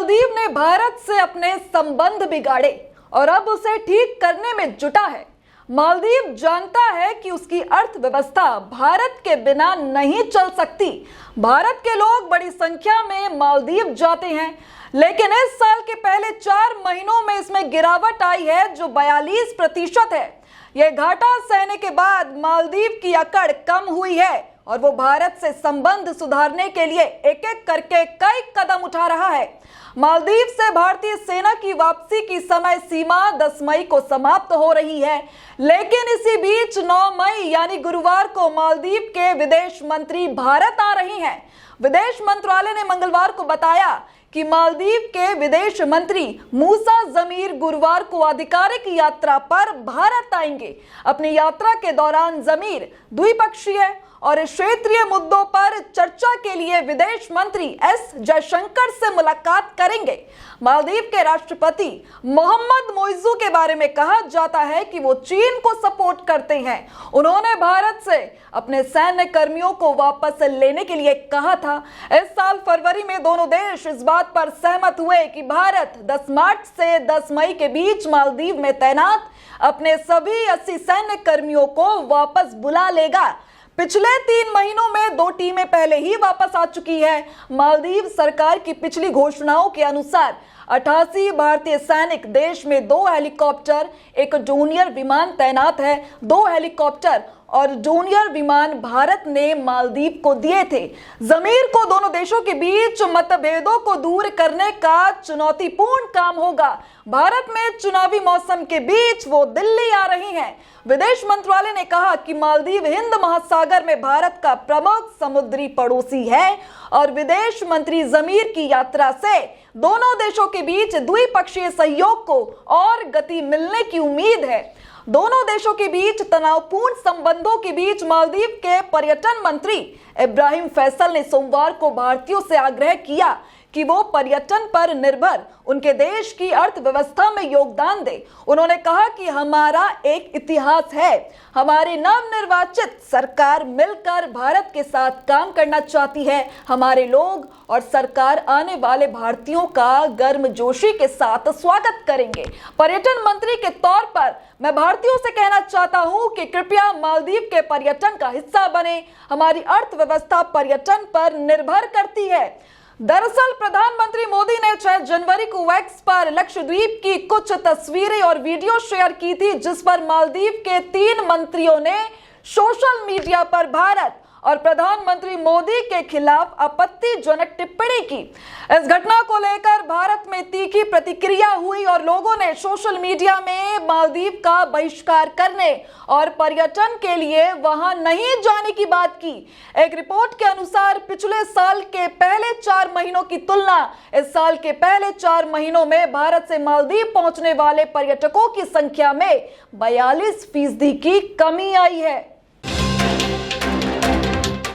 मालदीव ने भारत से अपने संबंध बिगाड़े और अब उसे ठीक करने में जुटा है। मालदीव जानता है कि उसकी अर्थव्यवस्था भारत के बिना नहीं चल सकती। भारत के लोग बड़ी संख्या में मालदीव जाते हैं, लेकिन इस साल के पहले 4 महीनों में इसमें गिरावट आई है जो 42% है। यह घाटा सहने के बाद मालदीव की अकड़ कम हुई है और वो भारत से संबंध सुधारने के लिए एक एक करके कई कदम उठा रहा है। मालदीव से भारतीय सेना की वापसी की समय सीमा 10 मई को समाप्त हो रही है, लेकिन इसी बीच 9 मई यानी गुरुवार को मालदीव के विदेश मंत्री भारत आ रही हैं। विदेश मंत्रालय ने मंगलवार को बताया कि मालदीव के विदेश मंत्री मूसा जमीर गुरुवार को आधिकारिक यात्रा पर भारत आएंगे। अपनी यात्रा के दौरान जमीर द्विपक्षीय और क्षेत्रीय मुद्दों पर चर्चा के लिए विदेश मंत्री एस जयशंकर से मुलाकात करेंगे। मालदीव के राष्ट्रपति मोहम्मद मोइजू के बारे में कहा जाता है कि वो चीन को सपोर्ट करते हैं। उन्होंने भारत से अपने सैन्य कर्मियों को वापस लेने के लिए कहा था। इस साल फरवरी में दोनों देश इस बात पर सहमत हुए कि भारत 10 मार्च से 10 मई के बीच मालदीव में तैनात अपने सभी 80 सैन्य कर्मियों को वापस बुला लेगा। पिछले 3 महीनों में 2 टीमें पहले ही वापस आ चुकी है। मालदीव सरकार की पिछली घोषणाओं के अनुसार 88 भारतीय सैनिक देश में 2 हेलीकॉप्टर, 1 जूनियर विमान तैनात है। 2 हेलीकॉप्टर और जूनियर विमान भारत ने मालदीव को दिए थे। जमीर को दोनों देशों के बीच मतभेदों को दूर करने का चुनौतीपूर्ण काम होगा। भारत में चुनावी मौसम के बीच वो दिल्ली आ रही हैं। विदेश मंत्रालय ने कहा कि मालदीव हिंद महासागर में भारत का प्रमुख समुद्री पड़ोसी है और विदेश मंत्री जमीर की यात्रा से दोनों देशों के बीच द्विपक्षीय सहयोग को और गति मिलने की उम्मीद है। दोनों देशों के बीच तनावपूर्ण संबंधों के बीच मालदीव के पर्यटन मंत्री इब्राहिम फैसल ने सोमवार को भारतीयों से आग्रह किया कि वो पर्यटन पर निर्भर उनके देश की अर्थव्यवस्था में योगदान दें। उन्होंने कहा कि हमारा एक इतिहास है। हमारी नवनिर्वाचित सरकार मिलकर भारत के साथ काम करना चाहती है। हमारे लोग और सरकार आने वाले भारतीयों का गर्मजोशी के साथ स्वागत करेंगे। पर्यटन मंत्री के तौर पर मैं भारतीयों से कहना चाहता हूं कि कृपया मालदीव के पर्यटन का हिस्सा बने। हमारी अर्थव्यवस्था पर्यटन पर निर्भर करती है। दरअसल प्रधानमंत्री मोदी ने 6 जनवरी को एक्स पर लक्षद्वीप की कुछ तस्वीरें और वीडियो शेयर की थी, जिस पर मालदीव के 3 मंत्रियों ने सोशल मीडिया पर भारत और प्रधानमंत्री मोदी के खिलाफ आपत्तिजनक टिप्पणी की। इस घटना को लेकर भारत में तीखी प्रतिक्रिया हुई और लोगों ने सोशल मीडिया में मालदीव का बहिष्कार करने और पर्यटन के लिए वहां नहीं जाने की बात की। एक रिपोर्ट के अनुसार पिछले साल के पहले 4 महीनों की तुलना इस साल के पहले 4 महीनों में भारत से मालदीव पहुंचने वाले पर्यटकों की संख्या में 42% की कमी आई है।